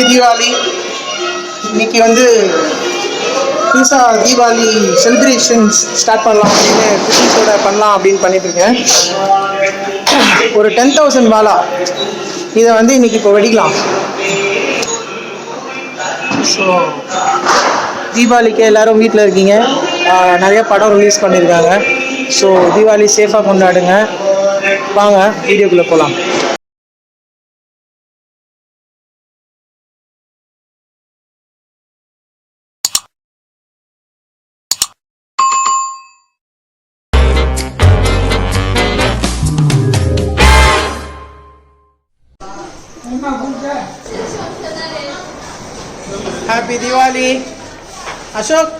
Happy Deepavali. இன்னைக்கு வந்து புதுசாக தீபாவளி செலிப்ரேஷன்ஸ் ஸ்டார்ட் பண்ணலாம் அப்படின்னு குட்டீஸோட பண்ணலாம் அப்படின்னு பண்ணிட்டு இருக்கேன். ஒரு 10,000 வாலா இதை வந்து இன்னைக்கு இப்போ வெடிக்கலாம். ஸோ தீபாவளிக்கு எல்லாரும் வீட்டில் இருக்கீங்க, நிறைய படம் ரிலீஸ் பண்ணியிருக்காங்க. ஸோ தீபாவளி சேஃபாக கொண்டாடுங்க. வாங்க வீடியோக்குள்ளே போகலாம். ஹாப்பி தீபாவளி அசோக்.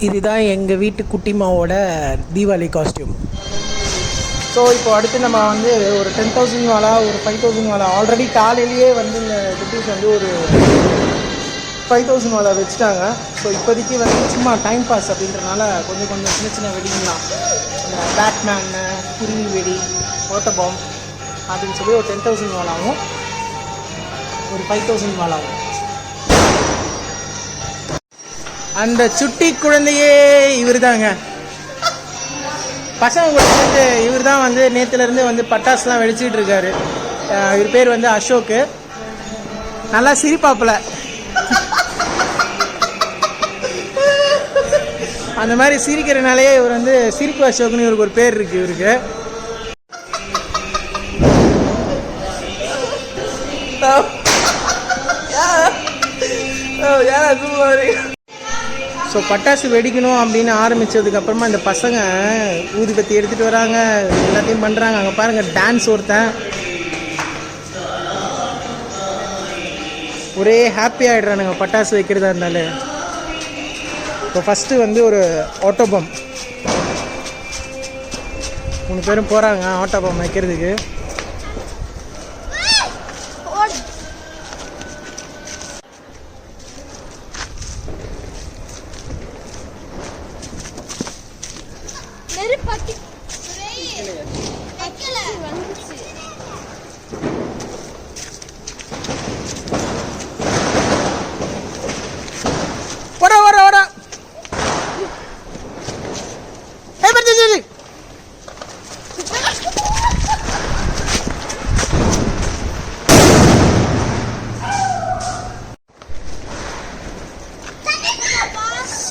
இதுதான் எங்கள் வீட்டு குட்டிமாவோட தீபாவளி காஸ்டியூம். ஸோ இப்போ அடுத்து நம்ம வந்து ஒரு 10,000 வாலா, ஒரு 5,000 வாலா, ஆல்ரெடி காலையிலேயே வந்து இந்த குட்டீஸ் வந்து ஒரு 5,000 வாலா வச்சுட்டாங்க. ஸோ இப்போதைக்கு வந்து சும்மா டைம் பாஸ் அப்படின்றனால கொஞ்சம் சின்ன சின்ன வெடிங்கலாம், இந்த பேட்மேனு, குருவி வெடி, ஓட்ட பாம் அப்படின்னு சொல்லி ஒரு 10,000 வாலாவும் ஒரு 5,000 வாலாவும். அந்த சுட்டி குழந்தையே இவர் தாங்க. பசங்க கூட வந்து இவர் தான் வந்து நேற்றுலேருந்து வந்து பட்டாசுலாம் வெடிச்சிட்டு இருக்காரு. இவர் பேர் வந்து அசோக்கு. நல்லா சிரிப்பாப்புல. அந்த மாதிரி சிரிக்கிறனாலேயே இவர் வந்து சிரிப்பு அசோக்குன்னு இவருக்கு ஒரு பேர் இருக்கு. இவருக்கு ஸோ பட்டாசு வெடிக்கணும் அப்படின்னு ஆரம்பித்ததுக்கப்புறமா இந்த பசங்க ஊதுபத்தி எடுத்துகிட்டு வராங்க, எல்லாத்தையும் பண்ணுறாங்க. அங்கே பாருங்கள், டான்ஸ் ஒருத்தன். ஒரே ஹாப்பி ஆகிடுறானுங்க பட்டாசு வைக்கிறதா இருந்தாலே. இப்போ ஃபஸ்ட்டு வந்து ஒரு ஆட்டோ பம் 3 பேரும் போகிறாங்க ஆட்டோ பம் வைக்கிறதுக்கு.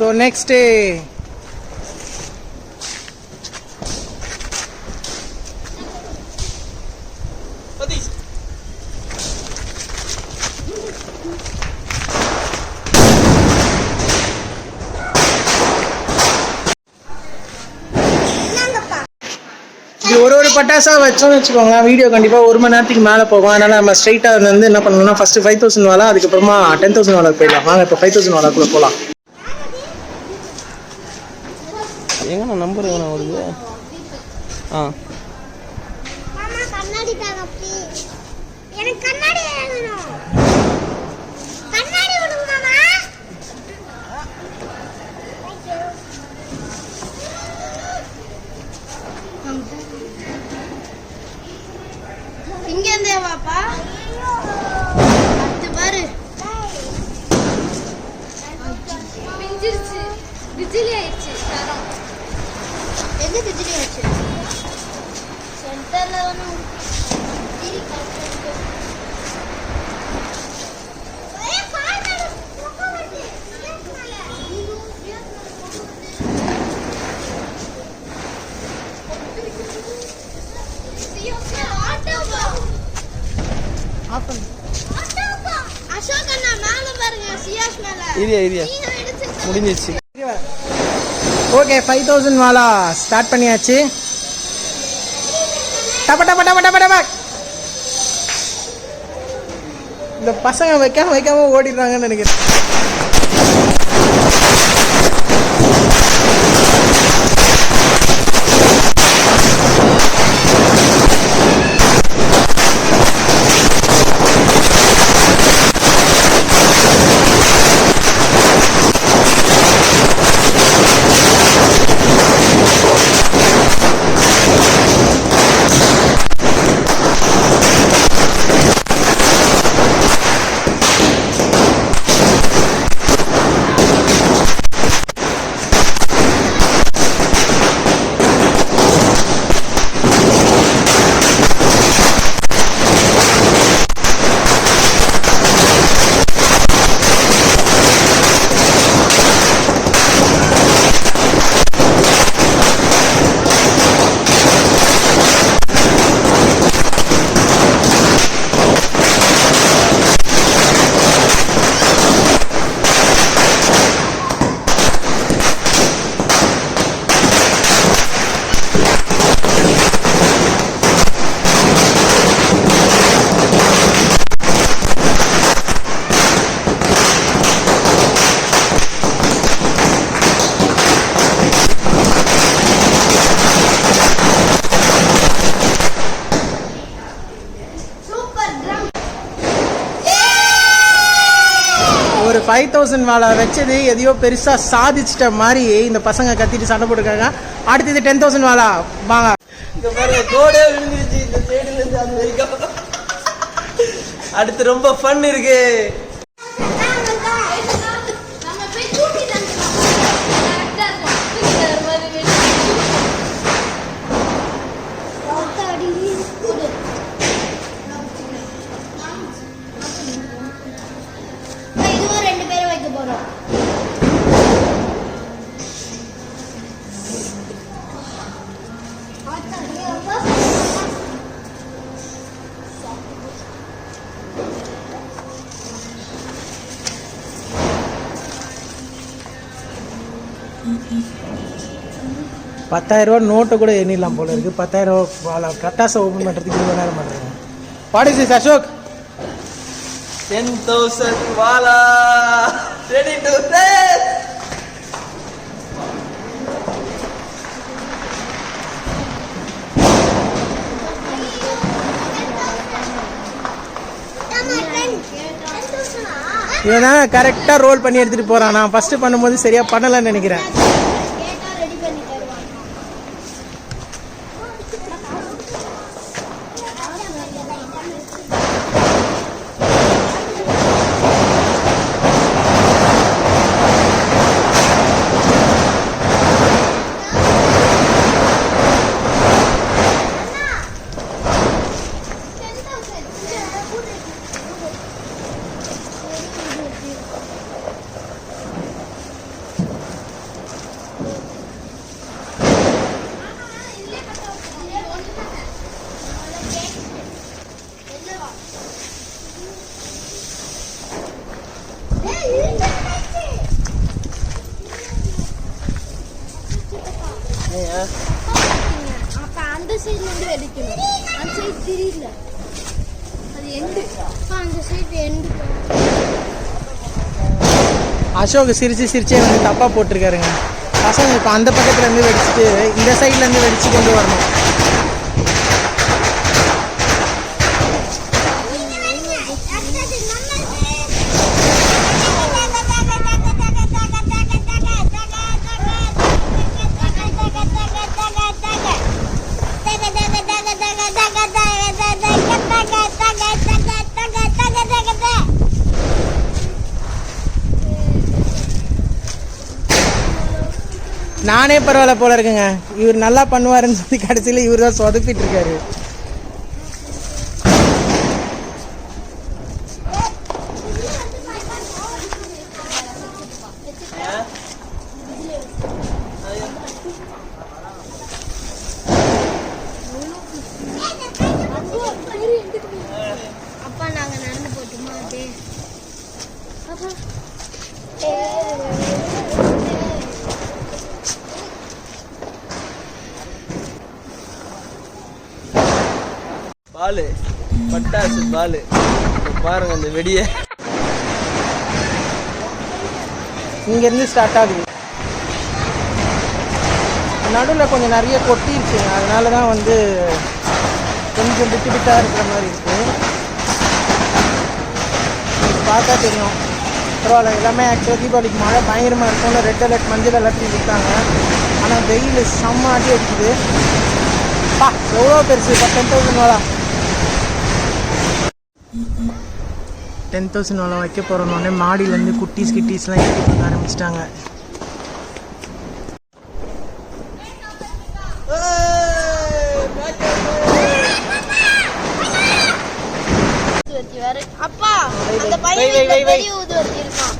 So next day ஒரு பட்டாசா வச்சோம்னு வச்சுக்கோங்க, வீடியோ கண்டிப்பாக 1 மணி நேரத்துக்கு மேலே போகும். அதனால் நம்ம ஸ்ட்ரைட்டாக வந்து என்ன பண்ணணும்னா ஃபஸ்ட்டு 5,000 வாலா, அதுக்கப்புறமா 10,000 வாலாக்கு போயிடலாம். வாங்க இப்போ 5,000 வாலாக்குள்ளே போகலாம். எங்கண்ணா நம்பர் எங்கண்ணா வருது? இங்க இருந்தே வாப்பா. அது பாரு, பிஞ்சிருச்சு, பிஜிலி ஆயிடுச்சு. எங்க பிஜிலி ஆயிடுச்சு? சென்டர்ல வந்து முடிஞ்சிச்சு. ஓகே, 5,000 வாலா ஸ்டார்ட் பண்ணியாச்சு. டப டப டப டப டப. இந்த பசங்க வைக்காம ஓடிடுறாங்கன்னு நினைக்கிறேன். 5000 வாழை வச்சது எதையோ பெருசாக சாதிச்சிட்ட மாதிரி இந்த பசங்க கத்திட்டு சண்டை போட்டுருக்காங்க. அடுத்தது 10,000 வாழா வாங்க. இங்க பாருங்க கோடே விழுந்துருச்சு இந்த சைடுல இருந்து அந்த வரைக்கும். அடுத்து ரொம்ப ஃபன் இருக்கு. நம்ம போய் தூக்கி தந்துடலாம். கரெக்டா இருக்கும். தூக்கி தர மாதிரி வெட்டி. அடி குடு. இதுவும் 2 பேரும் வைக்க போறோம். ₹10,000 நோட்டை கூட எண்ணிடலாம் போல இருக்கு. ₹10,000 கட்டாசை ஓப்பன் பண்ணுறதுக்கு 20 நேரம் பண்ணுறாங்க. What is this Ashok? 10,000 வாலா ரெடி டு ரேஸ். இவன் தான் கரெக்டாக ரோல் பண்ணி எடுத்துகிட்டு போகிறான். நான் ஃபஸ்ட்டு பண்ணும்போது சரியாக பண்ணலைன்னு நினைக்கிறேன். அப்ப அந்த சைடுல இருந்து வெடிக்கணும். அந்த சைடு தெரியல. அது எண்டு. அந்த சைடு எண்டு. அசோக் சிரிச்சே வந்து தப்பாக போட்டிருக்காருங்க. பசங்க இப்போ அந்த பக்கத்துலேருந்து வெடிச்சிட்டு இந்த சைட்லேருந்து வெடிச்சு கொண்டு வரணும். நானே பரவாயில்ல போல இருக்குங்க. இவர் நல்லா பண்ணுவாருன்னு சொல்லி கடைசியில் இவர் தான் சொதப்பிட்டு இருக்காரு. அப்பா நாங்க நடந்து போட்டுமா அதே பாலு பட்டாசு பாலு பாருங்க அந்த வெடியை. இங்கேருந்து ஸ்டார்ட் ஆகுது. நடுவில் கொஞ்சம் நிறைய கொட்டிருச்சுங்க. அதனால தான் வந்து கொஞ்சம் விட்டு விட்டாக இருக்கிற மாதிரி இருக்குது. பார்த்தா தெரியும். பரவாயில்ல. எல்லாமே ஆக்சுவலாக தீபாவளிக்கு மழை பயங்கரமாக இருக்கும்னு ரெட் அலர்ட் மஞ்சள் அலர்ட்டும் விட்டாங்க. ஆனால் வெயில் செம்ம அடி அடிக்குது. பா எவ்வளோ பெருசு. 10,000 வாழா 10,000 வாழை வைக்க போகிறோன்னே மாடியிலேருந்து கிட்டீஸ்லாம் எடுத்து ஆரம்பிச்சிட்டாங்க. அப்பா அந்த பையன் பெரிய ஊதுவத்தி இருக்கான்.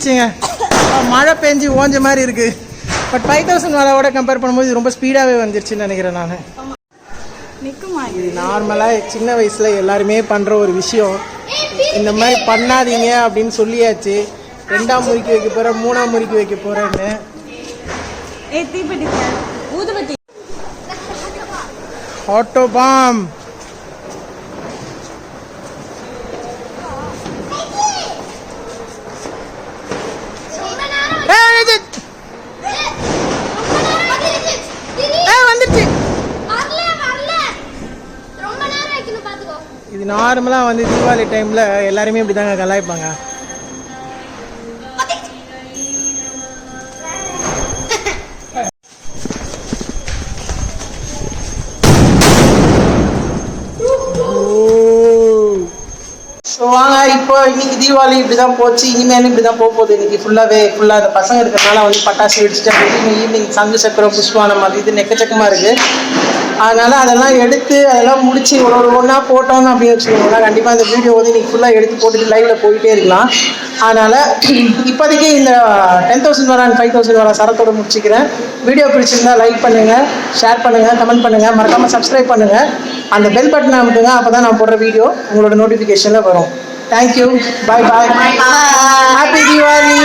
ஓஞ்சிருச்சுங்க. மழை பெஞ்சு ஓஞ்ச மாதிரி இருக்குது. பட் 5000 வாலாவோட கம்பேர் பண்ணும்போது இது ரொம்ப ஸ்பீடாகவே வந்துருச்சுன்னு நினைக்கிறேன் நான். இது நார்மலாக சின்ன வயசில் எல்லாருமே பண்ணுற ஒரு விஷயம். இந்த மாதிரி பண்ணாதீங்க அப்படின்னு சொல்லியாச்சு. 2ஆம் முறுக்கி வைக்க போகிறேன், 3ஆம் முறுக்கி வைக்க போகிறேன்னு. ஆட்டோ பாம் வந்துருச்சு. இது நார்மலாக வந்து தீபாவளி டைமில் எல்லாருமே இப்படி தாங்க கலாய்ப்பாங்க. ஸோ வாங்க, இப்போ இன்னைக்கு தீபாவளி இப்படி தான் போச்சு. இனிமேலும் இப்படி தான் போகுது. இன்னைக்கு ஃபுல்லாக இந்த பசங்க இருக்கிறதுனால வந்து பட்டாசு வெடிச்சுட்டு ஈவினிங் சங்கு சக்கரம் புஷ்பானம் அது இது எக்கச்சக்கமாக இருக்குது. அதனால் அதெல்லாம் எடுத்து அதெல்லாம் முடிச்சு ஒன்றா போட்டோம் அப்படின்னு வச்சுக்கோங்களா. கண்டிப்பாக இந்த வீடியோ வந்து இன்னைக்கு ஃபுல்லாக எடுத்து போட்டுட்டு லைவில் போயிட்டே இருக்கலாம். அதனால் இப்போதைக்கு இந்த 10,000 வாலா 5,000 வாலா சரத்தோடு முடிச்சுக்கிறேன். வீடியோ பிடிச்சிருந்தா லைக் பண்ணுங்கள், ஷேர் பண்ணுங்கள், கமெண்ட் பண்ணுங்கள், மறக்காமல் சப்ஸ்கிரைப் பண்ணுங்கள். அந்த பெல் பட்டனை அமுத்துங்க. அப்போ தான் நான் போடுற வீடியோ உங்களோட நோட்டிஃபிகேஷனில் வரும். தேங்க்யூ, பாய் பாய், ஹாப்பி தீபாவளி.